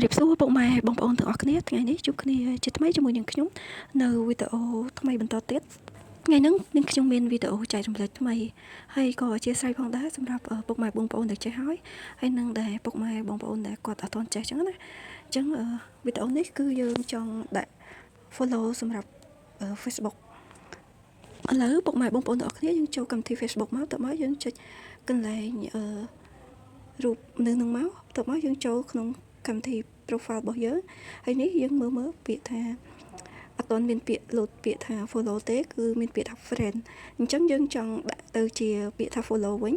រាបសួរពុកម៉ែបងប្អូនទាំងអស់គ្នាថ្ងៃនេះជួបគ្នាជាថ្មីជាមួយនឹងខ្ញុំនៅវីដេអូថ្មីបន្តទៀតថ្ងៃនេះនឹងខ្ញុំមានវីដេអូចែករំលែកថ្មីហើយក៏អធិស្ឋានផងដែរសម្រាប់ពុកម៉ែបងប្អូនដែលចេះហើយនឹងដែលពុកម៉ែបងប្អូនដែលគាត់អត់ទាន់ចេះចឹងណាអញ្ចឹងវីដេអូនេះគឺយើងចង់ដាក់ follow សម្រាប់ Facebook ឥឡូវពុកម៉ែបងប្អូនទាំងអស់គ្នាយើងចូលកម្មវិធី Facebook មកតើមកយើងចុចកន្លែងរូបនឹងមកតើមកយើងចូលក្នុងកម្មវិធី profile របស់យើងហើយនេះយើងមើលពាក្យថាអត់ទាន់មានពាក្យ load ពាក្យថា follow ទេគឺមានពាក្យថា friend អញ្ចឹងយើងចង់ដាក់ទៅជាពាក្យថា follow វិញ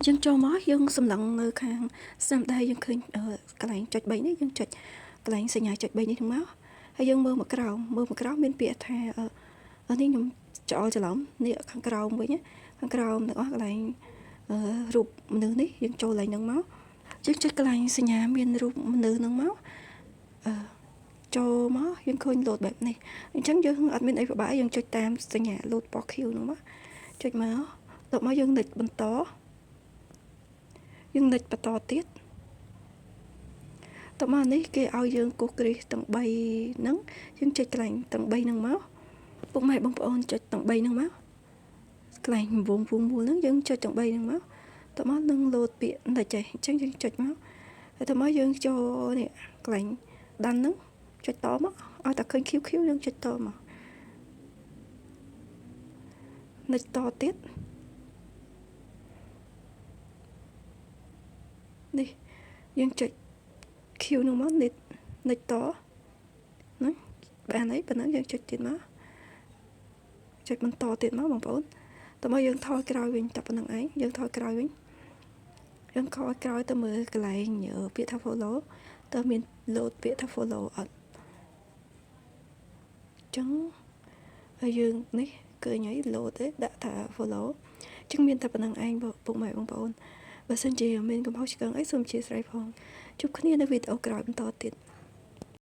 យើងចូលមកយើងសម្លឹងនៅខាងស្នាមដៃយើងឃើញកន្លែងចុច3នេះយើងចុចកន្លែងសញ្ញាចុច3នេះមកហើយយើងមើលមកក្រោមមានពាក្យថានេះខ្ញុំច្រឡំនេះខាងក្រោមវិញខាងក្រោមទាំងអស់កន្លែងរូបមនុស្សនេះយើងចូលឡើងនឹងមកយើងចុចកន្លែងសញ្ញាមានរូបមនុស្សនឹងមកចូលមកយើងឃើញ load បែបនេះអញ្ចឹងយើងអត់មានអីពិបាកយើងចុចតាមសញ្ញា load ពណ៌ខៀវហ្នឹងមកចុចមកដល់មកយើងនិចបន្តទៀតតមកនេះគេឲ្យយើងគូសគ្រីសទាំង3ហ្នឹងយើងចុចកន្លែងទាំង3ហ្នឹងមកពុកម៉ែបងប្អូនចុចទាំង3ហ្នឹងមកកន្លែងវងមូលហ្នឹងយើងចុចទាំង3ហ្នឹងមកតមកនឹង load ពាក្យតែចេះអញ្ចឹងយើងចុចមកហើយតមកយើងចូលនេះកន្លែងដាន់ហ្នឹងចុចតមកឲ្យតែឃើញ QQ យើងចុចតមកនិចតទៀតនេះយើងចុច Q នឹងមកនិចតណាបានហើយប៉ុណ្ណឹងយើងចុចទៀតមកចុចបន្តទៀតមកបងប្អូនតមកយើងថយក្រោយវិញតែប៉ុណ្្នឹងឯងយើងថយក្រោយវិញយើងខលក្រោយទៅមើលកន្លែងពាក្យថា follow តើមាន load ពាក្យថា follow អត់ចឹងហើយយើងនេះឃើញហើយ load ទេដាក់ថា follow ចឹងមានតែប៉ុណ្្នឹងឯងពុកម៉ែបងប្អូនបើសិនជាមានកំហុសឆ្គងអីសូមអធិស្ឋានផងជួបគ្នានៅវីដេអូក្រោយបន្តទៀត